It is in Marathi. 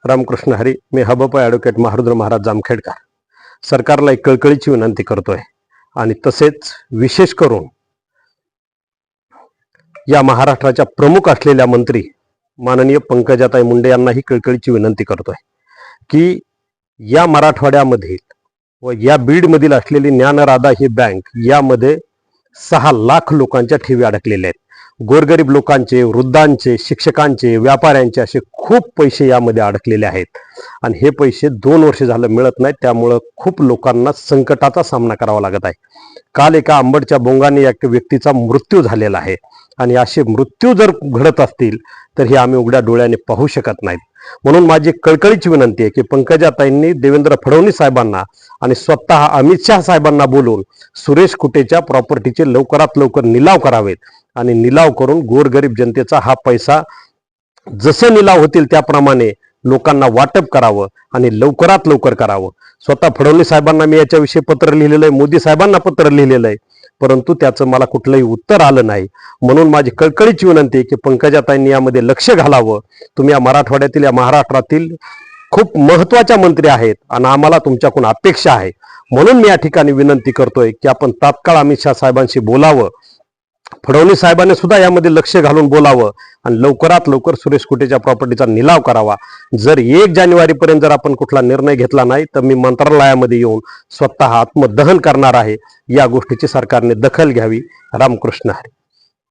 रामकृष्ण हरी. मी हबप ॲडव्होकेट महारुद्र महाराज जामखेडकर. सरकारला एक कळकळीची विनंती करतोय आणि तसेच विशेष करून या महाराष्ट्राच्या प्रमुख असलेल्या मंत्री माननीय पंकजाताई मुंडे यांना ही कळकळीची विनंती करतोय की या मराठवाड्यामधील व या बीडमधील असलेली ज्ञानराधा ही बँक यामध्ये 6 लाख लोकांच्या ठेवी अडकलेल्या आहेत. गोरगरीब लोकांचे, वृद्धांचे, शिक्षकांचे, व्यापाऱ्यांचे असे खूप पैसे यामध्ये अडकलेले आहेत आणि हे पैसे 2 वर्ष झालं मिळत नाहीत. त्यामुळं खूप लोकांना संकटाचा सामना करावा लागत आहे. काल एका अंबडच्या बोंगाने एक व्यक्तीचा मृत्यू झालेला आहे आणि असे मृत्यू जर घडत असतील तर हे आम्ही उघड्या डोळ्याने पाहू शकत नाहीत. म्हणून माझी कळकळीची विनंती आहे की पंकजाताईंनी देवेंद्र फडणवीस साहेबांना आणि स्वतः अमित शाह साहेबांना बोलून सुरेश कुटेच्या प्रॉपर्टीचे लवकरात लवकर निलाव करावेत आणि निलाव करून गोरगरीब जनतेचा हा पैसा जसे निलाव होतील त्याप्रमाणे लोकांना वाटप करावं आणि लवकरात लवकर करावं. स्वतः फडणवीस साहेबांना मी याच्याविषयी पत्र लिहिलेलं आहे, मोदी साहेबांना पत्र लिहिलेलं आहे, परंतु त्याचं मला कुठलंही उत्तर आलं नाही. म्हणून माझी कळकळीची विनंती आहे की पंकजाताईंनी यामध्ये लक्ष घालावं. तुम्ही या मराठवाड्यातील, या महाराष्ट्रातील खूप महत्वाच्या मंत्री आहेत आणि आम्हाला तुमच्याकडून अपेक्षा आहे. म्हणून मी या ठिकाणी विनंती करतोय की आपण तात्काळ अमित शाह साहेबांशी बोलावं, फडणवीस साहेबांनी सुद्धा यामध्ये लक्ष घालून बोलावं आणि लवकरात लवकर सुरेश कुटेच्या प्रॉपर्टीचा निलाव करावा. जर 1 जानेवारीपर्यंत जर आपण कुठला निर्णय घेतला नाही तर मी मंत्रालयामध्ये येऊन स्वतः आत्मदहन करणार आहे. या गोष्टीची सरकारने दखल घ्यावी. रामकृष्ण हरी.